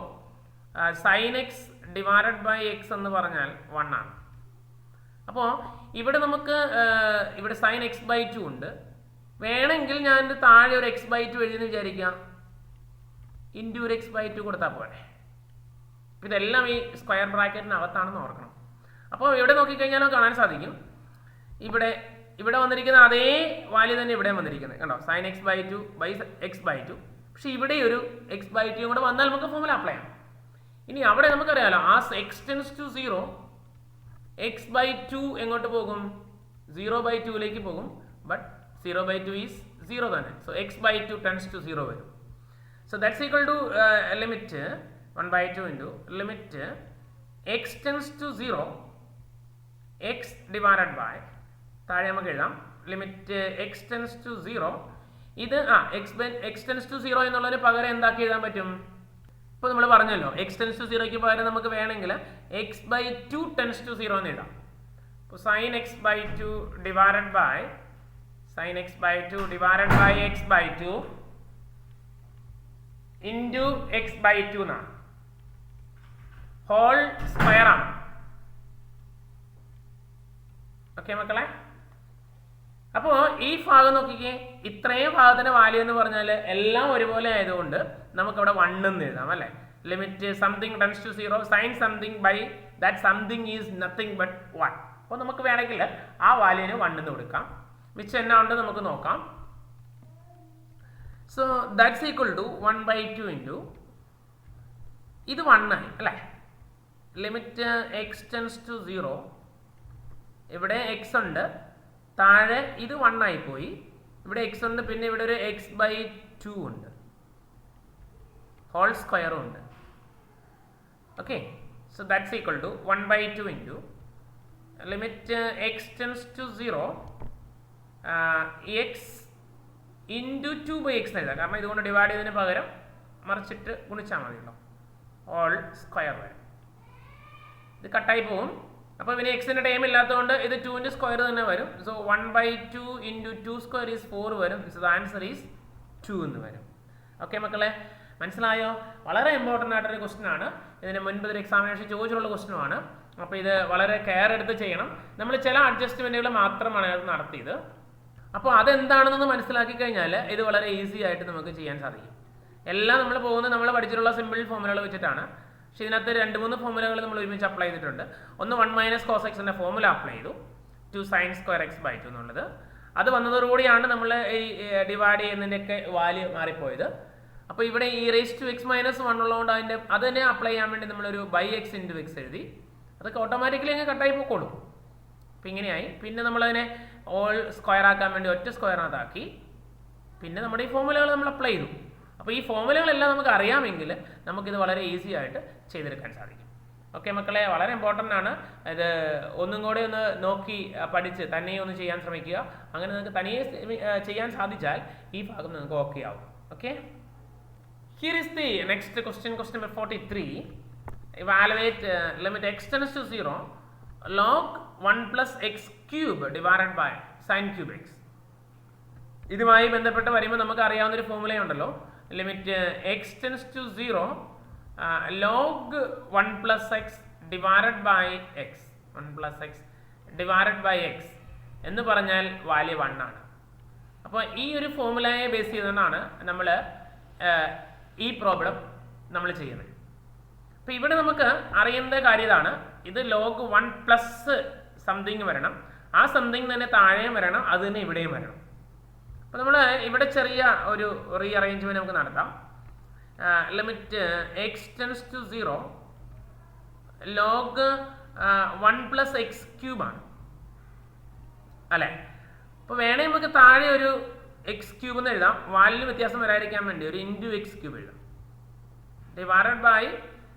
sine x divided by x എന്ന് പറഞ്ഞാൽ 1 ആണ്. അപ്പോൾ ഇവിടെ നമുക്ക് ഇവിടെ സൈൻ എക്സ് ബൈ 2 ഉണ്ട്. വേണമെങ്കിൽ ഞാൻ താഴെ ഒരു എക്സ് ബൈ 2 എഴുതിയെന്ന് വിചാരിക്കാം, ഇൻറ്റു ഒരു എക്സ് ബൈ 2 കൊടുത്താൽ പോരെ. ഇതെല്ലാം ഈ സ്ക്വയർ ബ്രാക്കറ്റിനകത്താണെന്ന് ഓർക്കണം. അപ്പോൾ ഇവിടെ നോക്കിക്കഴിഞ്ഞാൽ കാണാൻ സാധിക്കും, ഇവിടെ വന്നിരിക്കുന്ന അതേ വാല്യൂ തന്നെ ഇവിടെ വന്നിരിക്കുന്നത് കണ്ടോ, sine x by 2 by x by 2. പക്ഷെ ഇവിടെ ഒരു എക്സ് ബൈ 2 കൂടെ വന്നാൽ നമുക്ക് ഫോർമുല അപ്ലൈ ചെയ്യാം. ഇനി അവിടെ നമുക്കറിയാലോ, ആ x tends to 0 x by 2 എങ്ങോട്ട് പോകും, 0/2 പോകും. ബട്ട് 0/2 ഈസ് 0 തന്നെ. So x by 2 tends to 0 വരും. So that's equal to limit 1/2 into limit x tends to 0 x divided by, താഴെ നമുക്ക് എഴുതാം ലിമിറ്റ് എക്സ് ടെൻസ് ടു 0. ഇത് എക്സ് ടെൻസ് ടു 0 എന്നുള്ളതിന് പകരം എന്താക്കി എഴുതാൻ പറ്റും? ഇപ്പോൾ നമ്മൾ പറഞ്ഞല്ലോ, എക്സ് ടെൻസ് ടു 0ക്ക് പകരം നമുക്ക് വേണമെങ്കിൽ എക്സ് ബൈ 2 ടെൻസ് ടു 0 എന്ന് എഴുതാം. അപ്പോൾ sine x by 2 divided by x by 2 into x by 2 എന്നാണ്, ഹോൾ സ്ക്വയർ ആണ്. ഓക്കെ മക്കളെ, അപ്പോൾ ഈ ഭാഗം നോക്കിക്കേ, ഇത്രയും ഭാഗത്തിന്റെ വാല്യൂ എന്ന് പറഞ്ഞാൽ എല്ലാം ഒരുപോലെ ആയതുകൊണ്ട് നമുക്കവിടെ 1 എന്ന് എഴുതാം അല്ലേ. Limit something tends to 0 sine something by that something is nothing but 1. അപ്പോൾ നമുക്ക് വേണമെങ്കിൽ ആ വാല്യൂന് 1 എന്ന് കൊടുക്കാം. മിച്ചം എന്നാ ഉണ്ട് നമുക്ക് നോക്കാം. So that's equal to 1/2 into ഇത് 1 ആയി അല്ലേ. ലിമിറ്റ് എക്സ് ടെൻസ് ടു 0, ഇവിടെ എക്സ് ഉണ്ട്, താഴെ ഇത് 1 ആയിപ്പോയി, ഇവിടെ എക്സ് ഉണ്ട്, പിന്നെ ഇവിടെ ഒരു എക്സ് ബൈ 2 ഉണ്ട്, ഹോൾ സ്ക്വയറും ഉണ്ട്. Okay, so that's equal to 1/2 into limit x tends to 0 x into 2/x എഴുതാം. കാരണം ഇതുകൊണ്ട് ഡിവൈഡ് ചെയ്തതിന് പകരം മറിച്ചിട്ട് ഗുണിച്ചാൽ മതിയല്ലോ, ഹോൾ സ്ക്വയർ വരെ. ഇത് കട്ടായി പോകും. അപ്പോൾ പിന്നെ എക്സിൻ്റെ ടൈം ഇല്ലാത്തതുകൊണ്ട് ഇത് 2ന്റെ സ്ക്വയർ തന്നെ വരും. സോ 1/2 ഇൻറ്റു 2 സ്ക്വയർ ഈസ് 4 വരും. സോ ദ ആൻസർ ഈസ് 2 എന്ന് വരും. ഓക്കെ മക്കളെ, മനസ്സിലായോ? വളരെ ഇമ്പോർട്ടൻ്റ് ആയിട്ടൊരു ക്വസ്റ്റൻ ആണ്. ഇതിന് മുൻപ് ഒരു എക്സാമിനേഷൻ ചോദിച്ചിട്ടുള്ള ക്വസ്റ്റനുമാണ്. അപ്പോൾ ഇത് വളരെ കെയർ എടുത്ത് ചെയ്യണം. നമ്മൾ ചില അഡ്ജസ്റ്റ്മെൻറ്റുകൾ മാത്രമാണ് അത് നടത്തിയത്. അപ്പോൾ അതെന്താണെന്ന് മനസ്സിലാക്കി കഴിഞ്ഞാൽ ഇത് വളരെ ഈസി ആയിട്ട് നമുക്ക് ചെയ്യാൻ സാധിക്കും. എല്ലാം നമ്മൾ നമ്മൾ പഠിച്ചിട്ടുള്ള സിമ്പിൾ ഫോർമുലകൾ വെച്ചിട്ടാണ്. പക്ഷേ ഇതിനകത്ത് 2-3 ഫോർമുലകൾ നമ്മൾ ഒരുമിച്ച് അപ്ലൈ ചെയ്തിട്ടുണ്ട്. ഒന്ന് 1 - cos x ഫോർമുല അപ്ലൈ ചെയ്തു, 2 sin square x by 2 എന്നുള്ളത്. അത് വന്നതോടുകൂടിയാണ് നമ്മൾ ഈ ഡിവൈഡ് ചെയ്യുന്നതിൻ്റെയൊക്കെ വാല്യൂ മാറിപ്പോയത്. അപ്പോൾ ഇവിടെ ഈ e⁻⁻1 ഉള്ളതുകൊണ്ട് അത് തന്നെ അപ്ലൈ ചെയ്യാൻ വേണ്ടി നമ്മളൊരു x × x എഴുതി. അതൊക്കെ ഓട്ടോമാറ്റിക്കലി അങ്ങ് കട്ടായി പോയിക്കോളും. അപ്പോൾ ഇങ്ങനെയായി. പിന്നെ നമ്മളതിനെ ഓൾ സ്ക്വയർ ആക്കാൻ വേണ്ടി ഒറ്റ സ്ക്വയറിനകത്താക്കി. പിന്നെ നമ്മുടെ ഈ ഫോർമുലകൾ നമ്മൾ അപ്ലൈ ചെയ്തു. അപ്പോൾ ഈ ഫോർമുലകളെല്ലാം നമുക്ക് അറിയാമെങ്കിൽ നമുക്കിത് വളരെ ഈസി ആയിട്ട് ചെയ്തെടുക്കാൻ സാധിക്കും. ഓക്കെ മക്കളെ, വളരെ ഇമ്പോർട്ടൻ്റ് ആണ്. ഇത് ഒന്നും കൂടെ ഒന്ന് നോക്കി പഠിച്ച് തന്നെ ഒന്ന് ചെയ്യാൻ ശ്രമിക്കുക. അങ്ങനെ നിങ്ങൾക്ക് തനിയെ ചെയ്യാൻ സാധിച്ചാൽ ഈ ഭാഗം നിങ്ങൾക്ക് ഓക്കെ ആവും. Okay, here is the next question number 43. Evaluate limit x tends to 0 log 1 + x³ divided by sin cube x. ഇതുമായി ബന്ധപ്പെട്ട് വരുമ്പോൾ നമുക്ക് അറിയാവുന്ന ഒരു ഫോർമുലയുണ്ടല്ലോ, limit x tends to 0 log 1 + x divided by x, 1 + x divided by x എന്ന് പറഞ്ഞാൽ value 1 ആണ്. അപ്പോൾ ഈ ഒരു ഫോർമുലയെ ബേസ് ചെയ്തുകൊണ്ടാണ് നമ്മൾ ഈ പ്രോബ്ലം നമ്മൾ ചെയ്യുന്നത്. അപ്പോൾ ഇവിടെ നമുക്ക് അറിയേണ്ട കാര്യം ഇതാണ്, ഇത് log 1 + സംതിങ് വരണം, ആ സംതിങ് തന്നെ താഴെയും വരണം, അത് തന്നെ ഇവിടെയും വരണം. അപ്പോൾ നമ്മൾ ഇവിടെ ചെറിയ ഒരു റീഅറേഞ്ച്മെൻറ്റ് നമുക്ക് നടത്താം. Limit x tends to 0 log 1 + x³ ആണ് അല്ലേ. അപ്പോൾ വേണേൽ നമുക്ക് താഴെ ഒരു x³ എന്ന് എഴുതാം, വാല്യൂ വ്യത്യാസം വരാതിരിക്കാൻ വേണ്ടി ഒരു ഇൻറ്റു x³ എഴുതാം. ഡിവൈഡഡ് ബൈ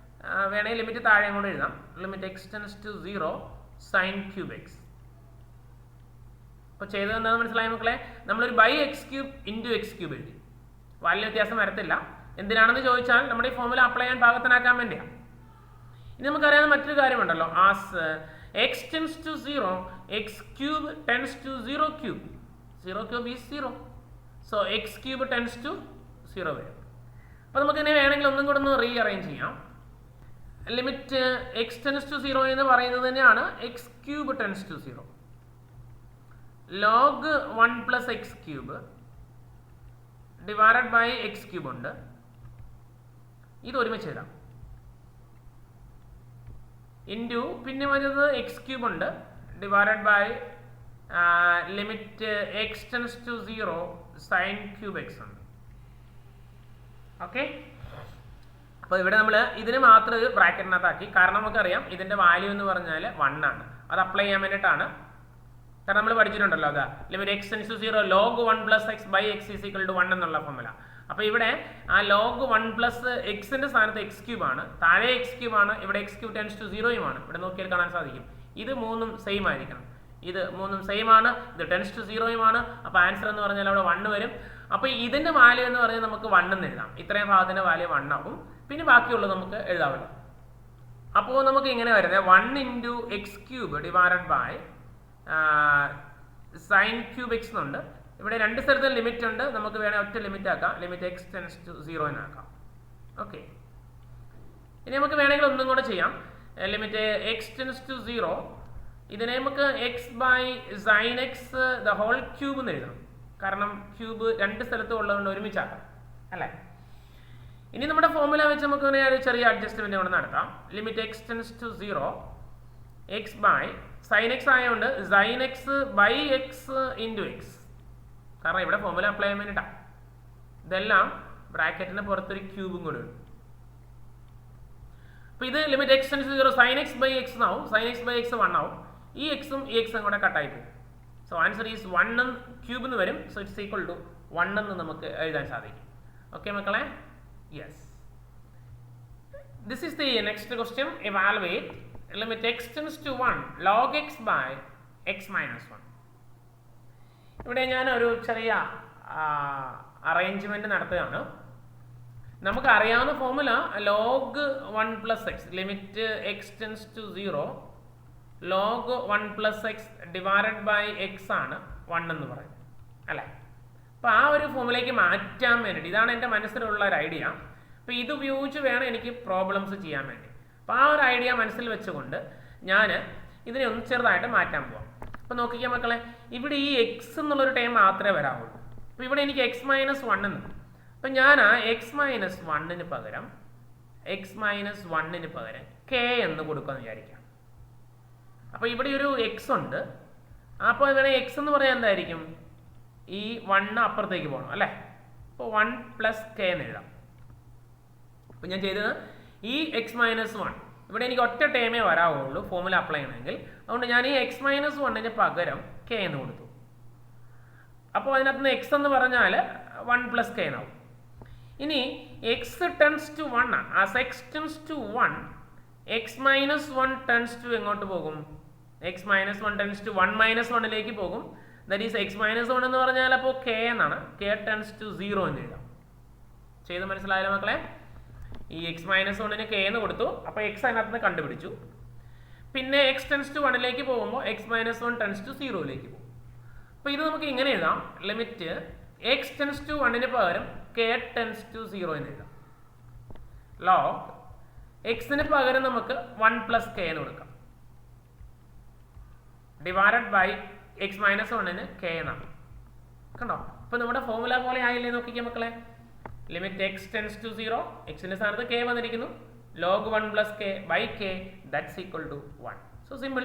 വേണേൽ ലിമിറ്റ് താഴെ കൂടെ എഴുതാം, limit x tends to 0 sin cube x. അപ്പോൾ ചെയ്തത് എന്താണെന്ന് മനസ്സിലായ മക്കളെ, നമ്മളൊരു x³ ഇൻറ്റു x³ എഴുതി, വാല്യൂ വ്യത്യാസം വരത്തില്ല. എന്തിനാണെന്ന് ചോദിച്ചാൽ നമ്മുടെ ഈ ഫോർമുല അപ്ലൈ ചെയ്യാൻ പാകത്തിനാക്കാൻ വേണ്ടിയാണ്. ഇനി നമുക്കറിയാവുന്ന മറ്റൊരു കാര്യമുണ്ടല്ലോ, as x tends to 0 x³ tends to 0³ 0³ is 0. So x cube tends to 0 വരും. അപ്പോൾ നമുക്കിതിനെ വേണമെങ്കിൽ ഒന്നും കൂടെ ഒന്ന് റീ അറേഞ്ച് ചെയ്യാം. ലിമിറ്റ് എക്സ് ടെൻസ് ടു 0 എന്ന് പറയുന്നത് തന്നെയാണ് x cube tends to 0. Log 1 plus x cube divided by x cube ഉണ്ട്. ഇത് ഒരുമിച്ച് എഴുതാം. ഇൻറ്റു പിന്നെ വരുന്നത് എക്സ് ക്യൂബ് ഉണ്ട് divided by limit x tends to 0 sign cube X ഉണ്ട്. ഓക്കെ, അപ്പോൾ ഇവിടെ നമ്മൾ ഇതിന് മാത്രം ഒരു ബ്രാക്കറ്റിനകത്താക്കി. കാരണം നമുക്കറിയാം ഇതിൻ്റെ വാല്യൂ എന്ന് പറഞ്ഞാൽ 1 ആണ്. അത് അപ്ലൈ ചെയ്യാൻ വേണ്ടിയിട്ടാണ്. കാരണം നമ്മൾ പഠിച്ചിട്ടുണ്ടല്ലോ, അതാ limit x tends to 0 log 1 plus x by x is equal to 1 എന്നുള്ള ഫോർമുല. അപ്പോൾ ഇവിടെ ആ ലോഗ് 1 പ്ലസ് എക്സിൻ്റെ സ്ഥാനത്ത് എക്സ് ക്യൂബ് ആണ്, താഴെ എക്സ് ക്യൂബ് ആണ്, ഇവിടെ എക്സ് ക്യൂബ് ടെൻസ് ടു 0 ആണ്. ഇവിടെ നോക്കിയാൽ കാണാൻ സാധിക്കും ഇത് മൂന്നും സെയിം ആയിരിക്കണം. ഇത് മൂന്നും സെയിം ആണ്, ഇത് ടെൻസ് ടു 0 ആണ്. അപ്പോൾ ആൻസർ എന്ന് പറഞ്ഞാൽ അവിടെ 1 വരും. അപ്പോൾ ഇതിൻ്റെ വാല്യൂ എന്ന് പറഞ്ഞാൽ നമുക്ക് 1 എന്ന് എഴുതാം. ഇത്രയും ഭാഗത്തിൻ്റെ വാല്യൂ 1 ആവും. പിന്നെ ബാക്കിയുള്ളത് നമുക്ക് എഴുതാമല്ലോ. അപ്പോൾ നമുക്ക് ഇങ്ങനെ വരുന്നത് 1 into x cube divided by sine cube x എന്നുണ്ട്. ഇവിടെ രണ്ട് സ്ഥലത്തും ലിമിറ്റ് ഉണ്ട്. നമുക്ക് വേണേൽ ഒറ്റ ലിമിറ്റ് ആക്കാം. ലിമിറ്റ് എക്സ് ടെൻസ് ടു 0 എന്നാക്കാം. ഓക്കെ, ഇനി നമുക്ക് വേണമെങ്കിൽ ഒന്നും കൂടെ ചെയ്യാം. ലിമിറ്റ് എക്സ് ടെൻസ് ടു 0 ഇതിനെ നമുക്ക് x by sine x the whole cube എന്ന് എഴുതാം. കാരണം ക്യൂബ് രണ്ട് സ്ഥലത്തും ഉള്ളതുകൊണ്ട് ഒരുമിച്ചാക്കാം അല്ലേ. ഇനി നമ്മുടെ ഫോർമുല വെച്ച് നമുക്ക് ഒരു ചെറിയ അഡ്ജസ്റ്റ്മെന്റ് കൂടെ നടത്താം. Limit x tends to 0 x by sine x ആയതുകൊണ്ട് sine x by x into x. കാരണം ഇവിടെ ഫോർമുല അപ്ലൈ ചെയ്യാൻ വേണ്ടിയിട്ടാണ്. ഇതെല്ലാം ബ്രാക്കറ്റിന് പുറത്തൊരു ക്യൂബും കൂടെ ഉണ്ട്. അപ്പോൾ ഇത് limit x tends to 0 sine x by x എന്നാവും. സൈൻ എക്സ് ബൈ എക്സ് 1 ആവും. ഈ എക്സും ഈ എക്സും കൂടെ കട്ടായി പോകും. സോ ആൻസർ ഈസ് 1 ക്യൂബ് എന്ന് വരും. സോ ഇറ്റ്സ് ഈക്വൽ ടു 1 എന്ന് നമുക്ക് എഴുതാൻ സാധിക്കും. ഓക്കെ മക്കളെ, yes. This is the next question. Evaluate limit x tends to 1 log x by x minus 1. ഇവിടെ ഞാൻ ഒരു ചെറിയ അറേഞ്ച്മെന്റ് നടത്തുകയാണ്. നമുക്ക് അറിയാവുന്ന formula log 1 plus x limit x tends to 0 log 1 plus x divided by x ആണ് 1 എന്ന് പറയുന്നത് അല്ലേ. അപ്പോൾ ആ ഒരു ഫോർമുലയ്ക്ക് മാറ്റാൻ വേണ്ടിയിട്ട് ഇതാണ് എൻ്റെ മനസ്സിലുള്ള ഒരു ഐഡിയ. അപ്പോൾ ഇത് ഉപയോഗിച്ച് വേണം എനിക്ക് പ്രോബ്ലംസ് ചെയ്യാൻ വേണ്ടി. അപ്പോൾ ആ ഒരു ഐഡിയ മനസ്സിൽ വെച്ചുകൊണ്ട് ഞാൻ ഇതിനെ ഒന്ന് ചെറുതായിട്ട് മാറ്റാൻ പോവാം. അപ്പോൾ നോക്കിക്കാൻ മക്കളെ, ഇവിടെ ഈ എക്സ് എന്നുള്ളൊരു ടൈം മാത്രമേ വരാവുള്ളൂ. അപ്പോൾ ഇവിടെ എനിക്ക് എക്സ് മൈനസ് 1 എന്ന്. അപ്പം ഞാൻ ആ എക്സ് മൈനസ് 1 പകരം കെ എന്ന് കൊടുക്കാമെന്ന് വിചാരിക്കാം. അപ്പോൾ ഇവിടെ ഒരു എക്സ് ഉണ്ട്. അപ്പോൾ ഇവിടെ എക്സ് എന്ന് പറയാൻ എന്തായിരിക്കും? ഈ 1 അപ്പുറത്തേക്ക് പോകണം അല്ലേ. അപ്പോൾ 1 പ്ലസ് കെ എന്ന് എഴുതാം. അപ്പോൾ ഞാൻ ചെയ്തത് ഈ എക്സ് മൈനസ് 1 ഇവിടെ എനിക്ക് ഒറ്റ ടൈമേ വരാവുള്ളൂ ഫോർമുല അപ്ലൈ ചെയ്യണമെങ്കിൽ. അതുകൊണ്ട് ഞാൻ ഈ എക്സ് മൈനസ് 1 പകരം കെ എന്ന് കൊടുത്തു. അപ്പോൾ അതിനകത്ത് നിന്ന് എക്സ് എന്ന് പറഞ്ഞാൽ 1 പ്ലസ് കെ എന്നാവും. ഇനി എക്സ് ടെൻസ് ടു 1 ആണ്. As x tends to 1 x minus 1 tends to എങ്ങോട്ട് പോകും? X minus 1 tends to 1 minus 1 പോകും. ദാറ്റ് ഈസ് എക്സ് മൈനസ് 1 എന്ന് പറഞ്ഞാൽ അപ്പോൾ കെ എന്നാണ്. കെ ടെൻസ് ടു 0 എന്ന് എഴുതാം. ചെയ്ത് മനസ്സിലായാലോ മക്കളെ? ഈ എക്സ് മൈനസ് 1 കെ എന്ന് കൊടുത്തു. അപ്പോൾ എക്സ് അതിനകത്ത് നിന്ന് കണ്ടുപിടിച്ചു. പിന്നെ എക്സ് ടെൻസ് ടു 1 പോകുമ്പോൾ എക്സ് മൈനസ് 1 ടെൻസ് ടു 0 പോകും. അപ്പോൾ ഇത് നമുക്ക് ഇങ്ങനെ എഴുതാം. ലിമിറ്റ് എക്സ് ടെൻസ് ടു 1 പകരം കെ ടെൻസ് ടു 0 എന്ന് എഴുതാം. ലോഗ് എക്സിന് പകരം നമുക്ക് 1 പ്ലസ് കെ എന്ന് കൊടുക്കാം. Divided by x minus 1 k എന്നാണ്. കണ്ടോ? അപ്പോൾ നമ്മുടെ ഫോർമുല പോലെ ആയില്ലേ? നോക്കിക്കാം മക്കളെ. ലിമിറ്റ് എക്സ് ടെൻസ് ടു 0 എക്സിന്റെ സ്ഥാനത്ത് കെ വന്നിരിക്കുന്നു. Log 1 plus k by k that's equal to 1. So simple.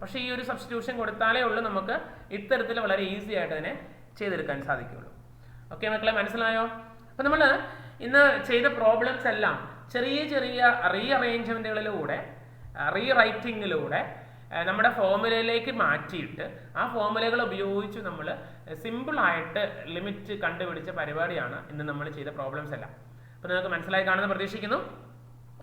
പക്ഷേ ഈ ഒരു സബ്സ്റ്റിറ്റ്യൂഷൻ കൊടുത്താലേ ഉള്ളൂ നമുക്ക് ഇത്തരത്തിൽ വളരെ ഈസി ആയിട്ട് തന്നെ ചെയ്തെടുക്കാൻ സാധിക്കുള്ളൂ. ഓക്കെ മക്കളെ, മനസ്സിലായോ? അപ്പോൾ നമ്മൾ ഇന്ന് ചെയ്ത പ്രോബ്ലംസ് എല്ലാം ചെറിയ ചെറിയ റീഅറേഞ്ച്മെൻറ്റുകളിലൂടെ റീറൈറ്റിങ്ങിലൂടെ നമ്മുടെ ഫോർമുലയിലേക്ക് മാറ്റിയിട്ട് ആ ഫോർമുലകൾ ഉപയോഗിച്ച് നമ്മൾ സിമ്പിളായിട്ട് ലിമിറ്റ് കണ്ടുപിടിച്ച പരിപാടിയാണ് ഇന്ന് നമ്മൾ ചെയ്ത പ്രോബ്ലംസ് എല്ലാം. അപ്പോൾ നിങ്ങൾക്ക് മനസ്സിലായി കാണുമെന്ന് പ്രതീക്ഷിക്കുന്നു.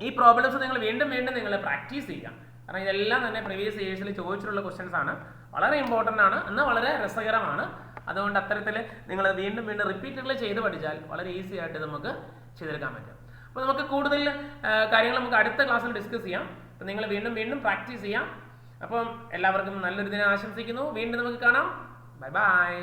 ഈ പ്രോബ്ലംസ് നിങ്ങൾ വീണ്ടും വീണ്ടും നിങ്ങൾ പ്രാക്ടീസ് ചെയ്യുക. കാരണം ഇതെല്ലാം തന്നെ പ്രീവിയസ് ഇയേഴ്സിൽ ചോദിച്ചിട്ടുള്ള ക്വസ്റ്റ്യൻസ് ആണ്. വളരെ ഇമ്പോർട്ടൻ്റ് ആണ്, എന്നാൽ വളരെ രസകരമാണ്. അതുകൊണ്ട് അത്തരത്തിൽ നിങ്ങൾ വീണ്ടും വീണ്ടും റിപ്പീറ്റഡ്ലി ചെയ്ത് പഠിച്ചാൽ വളരെ ഈസി ആയിട്ട് നമുക്ക് ചെയ്തെടുക്കാൻ പറ്റും. അപ്പോൾ നമുക്ക് കൂടുതൽ കാര്യങ്ങൾ നമുക്ക് അടുത്ത ക്ലാസ്സിൽ ഡിസ്കസ് ചെയ്യാം. അപ്പോൾ നിങ്ങൾ വീണ്ടും വീണ്ടും പ്രാക്ടീസ് ചെയ്യാം. അപ്പം എല്ലാവർക്കും നല്ലൊരു ദിനം ആശംസിക്കുന്നു. വീണ്ടും നമുക്ക് കാണാം. Bye bye.